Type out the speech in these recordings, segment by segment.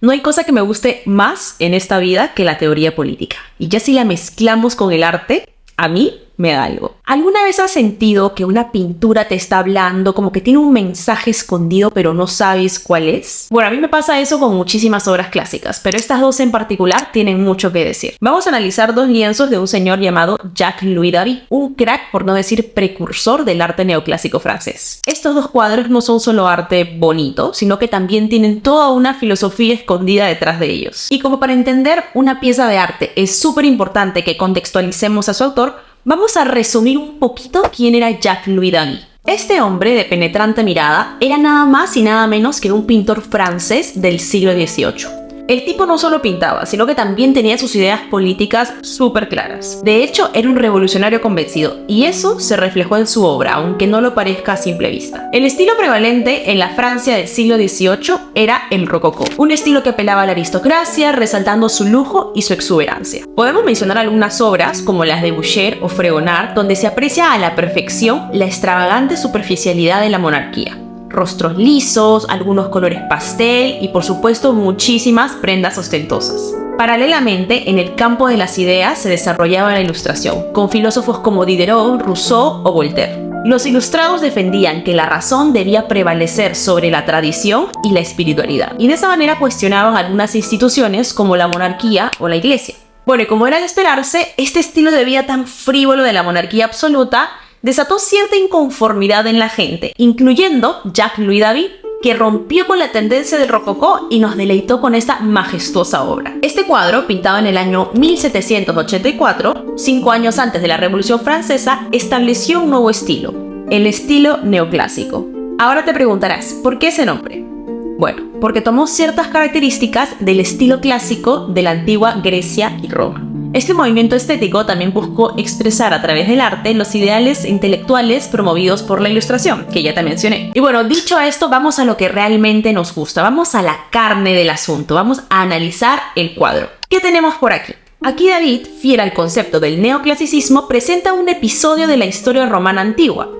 No hay cosa que me guste más en esta vida que la teoría política. Y ya si la mezclamos con el arte, a mí me da algo. ¿Alguna vez has sentido que una pintura te está hablando, como que tiene un mensaje escondido pero no sabes cuál es? Bueno, a mí me pasa eso con muchísimas obras clásicas, pero estas dos en particular tienen mucho que decir. Vamos a analizar dos lienzos de un señor llamado Jacques-Louis David, un crack, por no decir precursor del arte neoclásico francés. Estos dos cuadros no son solo arte bonito, sino que también tienen toda una filosofía escondida detrás de ellos. Y como para entender una pieza de arte es súper importante que contextualicemos a su autor, vamos a resumir un poquito quién era Jacques-Louis David. Este hombre de penetrante mirada era nada más y nada menos que un pintor francés del siglo XVIII. El tipo no solo pintaba, sino que también tenía sus ideas políticas súper claras. De hecho, era un revolucionario convencido, y eso se reflejó en su obra, aunque no lo parezca a simple vista. El estilo prevalente en la Francia del siglo XVIII era el rococó, un estilo que apelaba a la aristocracia, resaltando su lujo y su exuberancia. Podemos mencionar algunas obras, como las de Boucher o Fragonard, donde se aprecia a la perfección la extravagante superficialidad de la monarquía. Rostros lisos, algunos colores pastel y por supuesto muchísimas prendas ostentosas. Paralelamente, en el campo de las ideas se desarrollaba la ilustración, con filósofos como Diderot, Rousseau o Voltaire. Los ilustrados defendían que la razón debía prevalecer sobre la tradición y la espiritualidad, y de esa manera cuestionaban algunas instituciones como la monarquía o la iglesia. Bueno, y como era de esperarse, este estilo de vida tan frívolo de la monarquía absoluta desató cierta inconformidad en la gente, incluyendo Jacques-Louis David, que rompió con la tendencia del rococó y nos deleitó con esta majestuosa obra. Este cuadro, pintado en el año 1784, 5 años antes de la Revolución Francesa, estableció un nuevo estilo, el estilo neoclásico. Ahora te preguntarás, ¿por qué ese nombre? Bueno, porque tomó ciertas características del estilo clásico de la antigua Grecia y Roma. Este movimiento estético también buscó expresar a través del arte los ideales intelectuales promovidos por la ilustración, que ya te mencioné. Y bueno, dicho esto, vamos a lo que realmente nos gusta, vamos a la carne del asunto, vamos a analizar el cuadro. ¿Qué tenemos por aquí? Aquí David, fiel al concepto del neoclasicismo, presenta un episodio de la historia romana antigua.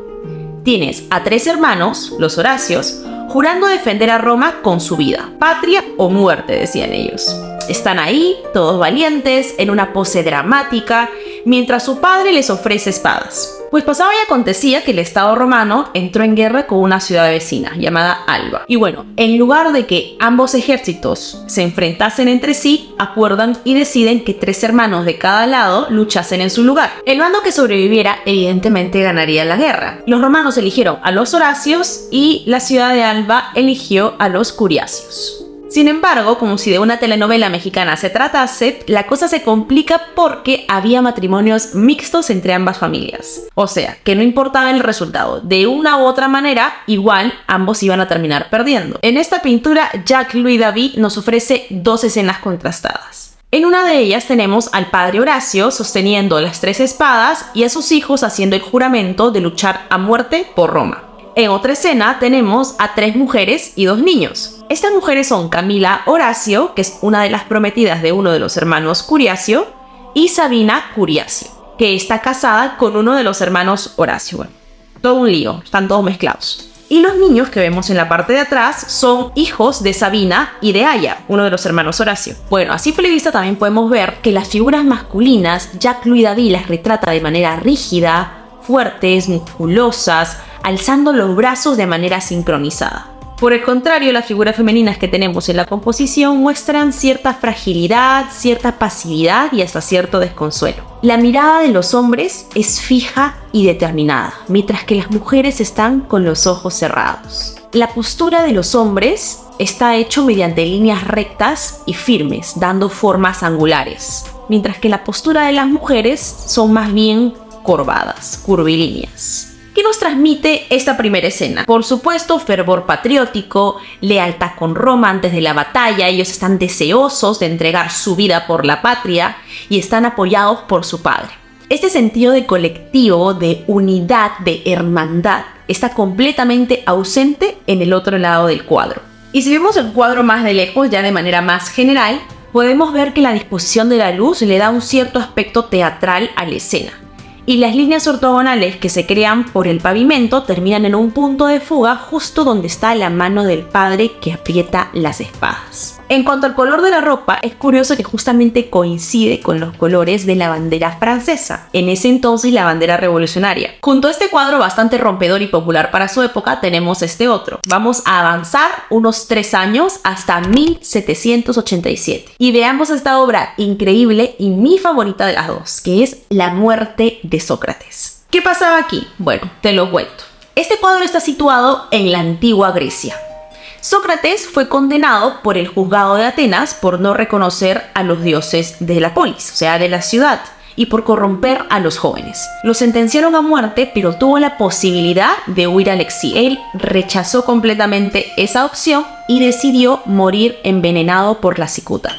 Tienes a 3 hermanos, los Horacios, jurando defender a Roma con su vida. Patria o muerte, decían ellos. Están ahí, todos valientes, en una pose dramática, mientras su padre les ofrece espadas. Pues pasaba y acontecía que el Estado romano entró en guerra con una ciudad vecina, llamada Alba. Y bueno, en lugar de que ambos ejércitos se enfrentasen entre sí, acuerdan y deciden que 3 hermanos de cada lado luchasen en su lugar. El bando que sobreviviera, evidentemente, ganaría la guerra. Los romanos eligieron a los Horacios y la ciudad de Alba eligió a los Curiacios. Sin embargo, como si de una telenovela mexicana se tratase, la cosa se complica porque había matrimonios mixtos entre ambas familias. O sea, que no importaba el resultado, de una u otra manera, igual ambos iban a terminar perdiendo. En esta pintura, Jacques-Louis David nos ofrece 2 escenas contrastadas. En una de ellas tenemos al padre Horacio sosteniendo las 3 espadas y a sus hijos haciendo el juramento de luchar a muerte por Roma. En otra escena tenemos a 3 mujeres y 2 niños. Estas mujeres son Camila Horacio, que es una de las prometidas de uno de los hermanos Curiacio, y Sabina Curiacio, que está casada con uno de los hermanos Horacio. Bueno, todo un lío, están todos mezclados. Y los niños que vemos en la parte de atrás son hijos de Sabina y de Aya, uno de los hermanos Horacio. Bueno, a simple vista también podemos ver que las figuras masculinas, Jacques-Louis David las retrata de manera rígida, fuertes, musculosas, alzando los brazos de manera sincronizada. Por el contrario, las figuras femeninas que tenemos en la composición muestran cierta fragilidad, cierta pasividad y hasta cierto desconsuelo. La mirada de los hombres es fija y determinada, mientras que las mujeres están con los ojos cerrados. La postura de los hombres está hecho mediante líneas rectas y firmes, dando formas angulares, mientras que la postura de las mujeres son más bien corvadas, curvilíneas. ¿Qué nos transmite esta primera escena? Por supuesto, fervor patriótico, lealtad con Roma antes de la batalla. Ellos están deseosos de entregar su vida por la patria y están apoyados por su padre. Este sentido de colectivo, de unidad, de hermandad, está completamente ausente en el otro lado del cuadro. Y si vemos el cuadro más de lejos, ya de manera más general, podemos ver que la disposición de la luz le da un cierto aspecto teatral a la escena. y las líneas ortogonales que se crean por el pavimento terminan en un punto de fuga justo donde está la mano del padre que aprieta las espadas. En cuanto al color de la ropa, es curioso que justamente coincide con los colores de la bandera francesa, en ese entonces la bandera revolucionaria. Junto a este cuadro bastante rompedor y popular para su época, tenemos este otro. Vamos a avanzar unos 3 años hasta 1787 y veamos esta obra increíble y mi favorita de las dos, que es La muerte de Sócrates. ¿Qué pasaba aquí? Bueno, te lo cuento. Este cuadro está situado en la antigua Grecia. Sócrates fue condenado por el juzgado de Atenas por no reconocer a los dioses de la polis, o sea, de la ciudad, y por corromper a los jóvenes. Lo sentenciaron a muerte, pero tuvo la posibilidad de huir al exilio. Él rechazó completamente esa opción y decidió morir envenenado por la cicuta.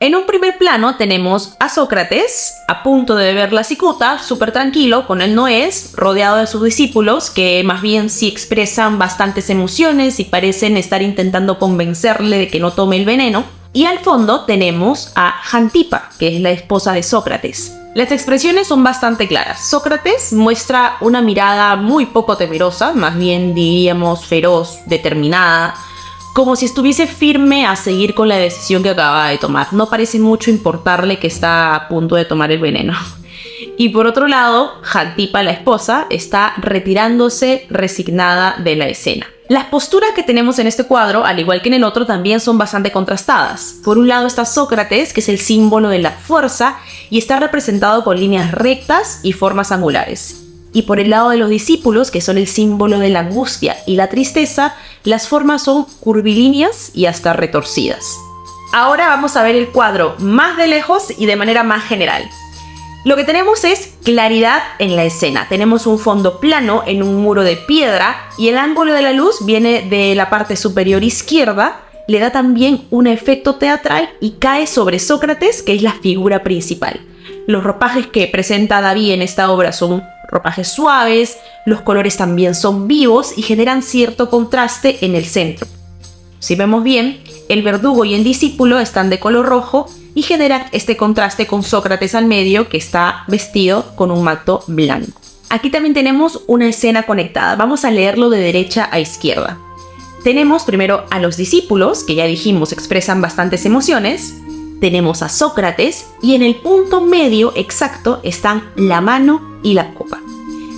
En un primer plano tenemos a Sócrates, a punto de beber la cicuta, súper tranquilo, con el noés, rodeado de sus discípulos, que más bien sí expresan bastantes emociones y parecen estar intentando convencerle de que no tome el veneno. Y al fondo tenemos a Jantipa, que es la esposa de Sócrates. Las expresiones son bastante claras. Sócrates muestra una mirada muy poco temerosa, más bien diríamos feroz, determinada, como si estuviese firme a seguir con la decisión que acaba de tomar. No parece mucho importarle que está a punto de tomar el veneno. Y por otro lado, Jantipa, la esposa, está retirándose resignada de la escena. Las posturas que tenemos en este cuadro, al igual que en el otro, también son bastante contrastadas. Por un lado está Sócrates, que es el símbolo de la fuerza, y está representado con líneas rectas y formas angulares. Y por el lado de los discípulos, que son el símbolo de la angustia y la tristeza, las formas son curvilíneas y hasta retorcidas. Ahora vamos a ver el cuadro más de lejos y de manera más general. Lo que tenemos es claridad en la escena. Tenemos un fondo plano en un muro de piedra y el ángulo de la luz viene de la parte superior izquierda, le da también un efecto teatral y cae sobre Sócrates, que es la figura principal. Los ropajes que presenta David en esta obra son ropajes suaves, los colores también son vivos y generan cierto contraste en el centro. Si vemos bien, el verdugo y el discípulo están de color rojo y generan este contraste con Sócrates al medio, que está vestido con un manto blanco. Aquí también tenemos una escena conectada. Vamos a leerlo de derecha a izquierda. Tenemos primero a los discípulos, que ya dijimos expresan bastantes emociones. Tenemos a Sócrates y en el punto medio exacto están la mano y la copa.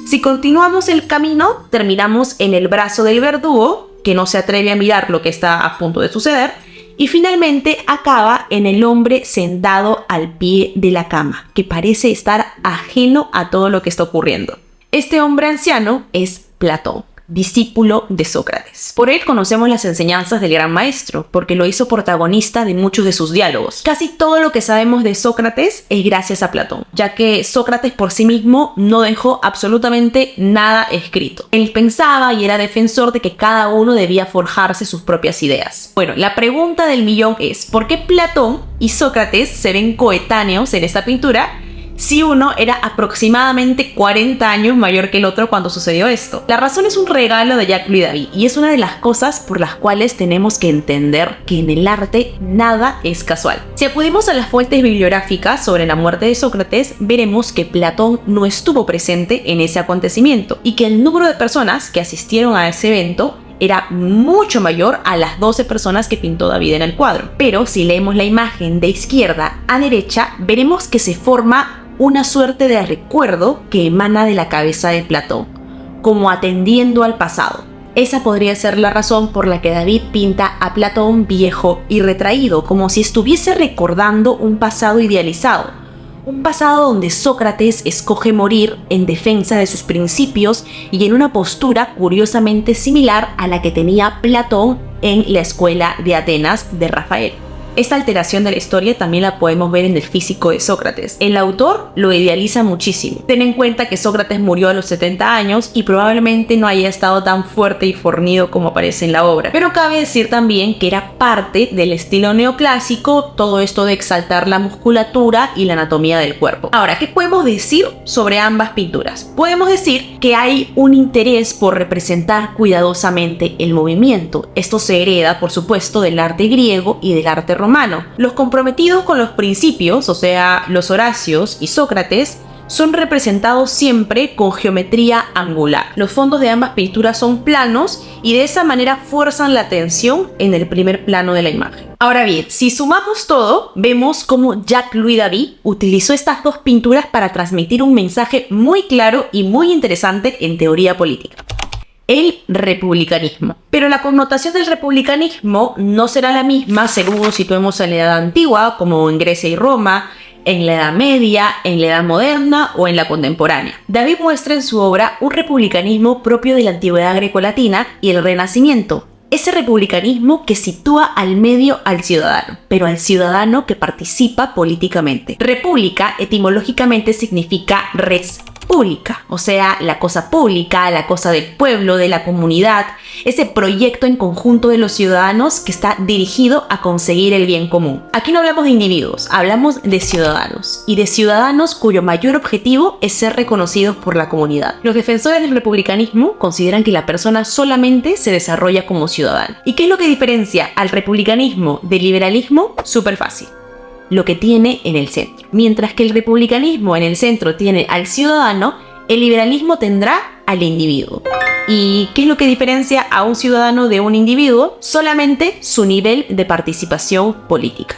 Si continuamos el camino, terminamos en el brazo del verdugo, que no se atreve a mirar lo que está a punto de suceder, y finalmente acaba en el hombre sentado al pie de la cama, que parece estar ajeno a todo lo que está ocurriendo. Este hombre anciano es Platón, discípulo de Sócrates. Por él conocemos las enseñanzas del gran maestro, porque lo hizo protagonista de muchos de sus diálogos. Casi todo lo que sabemos de Sócrates es gracias a Platón, ya que Sócrates por sí mismo no dejó absolutamente nada escrito. Él pensaba y era defensor de que cada uno debía forjarse sus propias ideas. Bueno, la pregunta del millón es, ¿por qué Platón y Sócrates se ven coetáneos en esta pintura si uno era aproximadamente 40 años mayor que el otro cuando sucedió esto? La razón es un regalo de Jacques Louis David y es una de las cosas por las cuales tenemos que entender que en el arte nada es casual. Si acudimos a las fuentes bibliográficas sobre la muerte de Sócrates, veremos que Platón no estuvo presente en ese acontecimiento y que el número de personas que asistieron a ese evento era mucho mayor a las 12 personas que pintó David en el cuadro. Pero si leemos la imagen de izquierda a derecha, veremos que se forma una suerte de recuerdo que emana de la cabeza de Platón, como atendiendo al pasado. Esa podría ser la razón por la que David pinta a Platón viejo y retraído, como si estuviese recordando un pasado idealizado. Un pasado donde Sócrates escoge morir en defensa de sus principios y en una postura curiosamente similar a la que tenía Platón en la escuela de Atenas de Rafael. Esta alteración de la historia también la podemos ver en el físico de Sócrates. El autor lo idealiza muchísimo. Ten en cuenta que Sócrates murió a los 70 años y probablemente no haya estado tan fuerte y fornido como aparece en la obra. Pero cabe decir también que era parte del estilo neoclásico, todo esto de exaltar la musculatura y la anatomía del cuerpo. Ahora, ¿qué podemos decir sobre ambas pinturas? Podemos decir que hay un interés por representar cuidadosamente el movimiento. Esto se hereda, por supuesto, del arte griego y del arte romano. Los comprometidos con los principios, o sea, los Horacios y Sócrates, son representados siempre con geometría angular. Los fondos de ambas pinturas son planos y de esa manera fuerzan la atención en el primer plano de la imagen. Ahora bien, si sumamos todo, vemos cómo Jacques-Louis David utilizó estas dos pinturas para transmitir un mensaje muy claro y muy interesante en teoría política: el republicanismo. Pero la connotación del republicanismo no será la misma según nos situemos en la Edad Antigua, como en Grecia y Roma, en la Edad Media, en la Edad Moderna o en la contemporánea. David muestra en su obra un republicanismo propio de la antigüedad grecolatina y el Renacimiento. Ese republicanismo que sitúa al medio al ciudadano, pero al ciudadano que participa políticamente. República etimológicamente significa res pública, o sea, la cosa pública, la cosa del pueblo, de la comunidad, ese proyecto en conjunto de los ciudadanos que está dirigido a conseguir el bien común. Aquí no hablamos de individuos, hablamos de ciudadanos, y de ciudadanos cuyo mayor objetivo es ser reconocidos por la comunidad. Los defensores del republicanismo consideran que la persona solamente se desarrolla como ciudadano. ¿Y qué es lo que diferencia al republicanismo del liberalismo? Súper fácil: lo que tiene en el centro. Mientras que el republicanismo en el centro tiene al ciudadano, el liberalismo tendrá al individuo. ¿Y qué es lo que diferencia a un ciudadano de un individuo? Solamente su nivel de participación política.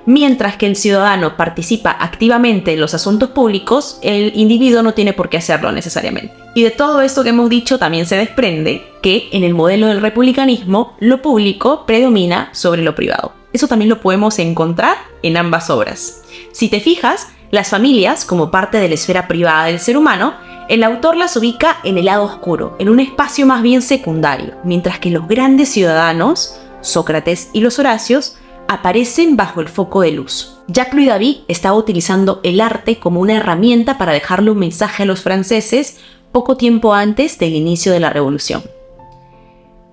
Mientras que el ciudadano participa activamente en los asuntos públicos, el individuo no tiene por qué hacerlo necesariamente. Y de todo esto que hemos dicho también se desprende que en el modelo del republicanismo lo público predomina sobre lo privado. Eso también lo podemos encontrar en ambas obras. Si te fijas, las familias, como parte de la esfera privada del ser humano, el autor las ubica en el lado oscuro, en un espacio más bien secundario, mientras que los grandes ciudadanos, Sócrates y los Horacios, aparecen bajo el foco de luz. Jacques-Louis David estaba utilizando el arte como una herramienta para dejarle un mensaje a los franceses poco tiempo antes del inicio de la Revolución.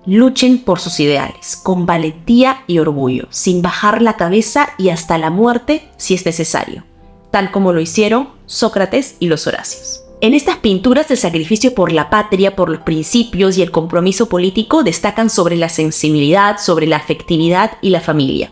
Luchen por sus ideales, con valentía y orgullo, sin bajar la cabeza y hasta la muerte si es necesario, tal como lo hicieron Sócrates y los Horacios. En estas pinturas, el sacrificio por la patria, por los principios y el compromiso político destacan sobre la sensibilidad, sobre la afectividad y la familia.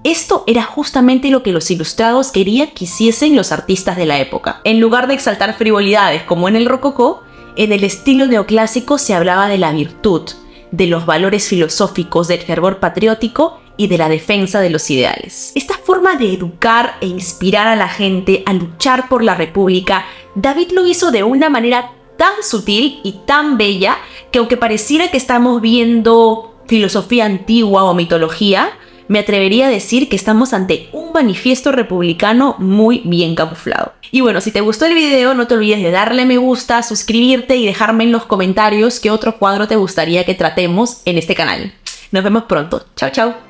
Esto era justamente lo que los ilustrados querían que hiciesen los artistas de la época. En lugar de exaltar frivolidades como en el rococó, en el estilo neoclásico se hablaba de la virtud, de los valores filosóficos, del fervor patriótico y de la defensa de los ideales. Esta forma de educar e inspirar a la gente a luchar por la república, David lo hizo de una manera tan sutil y tan bella que, aunque pareciera que estamos viendo filosofía antigua o mitología, me atrevería a decir que estamos ante un manifiesto republicano muy bien camuflado. Y bueno, si te gustó el video, no te olvides de darle me gusta, suscribirte y dejarme en los comentarios qué otro cuadro te gustaría que tratemos en este canal. Nos vemos pronto. Chao, chao.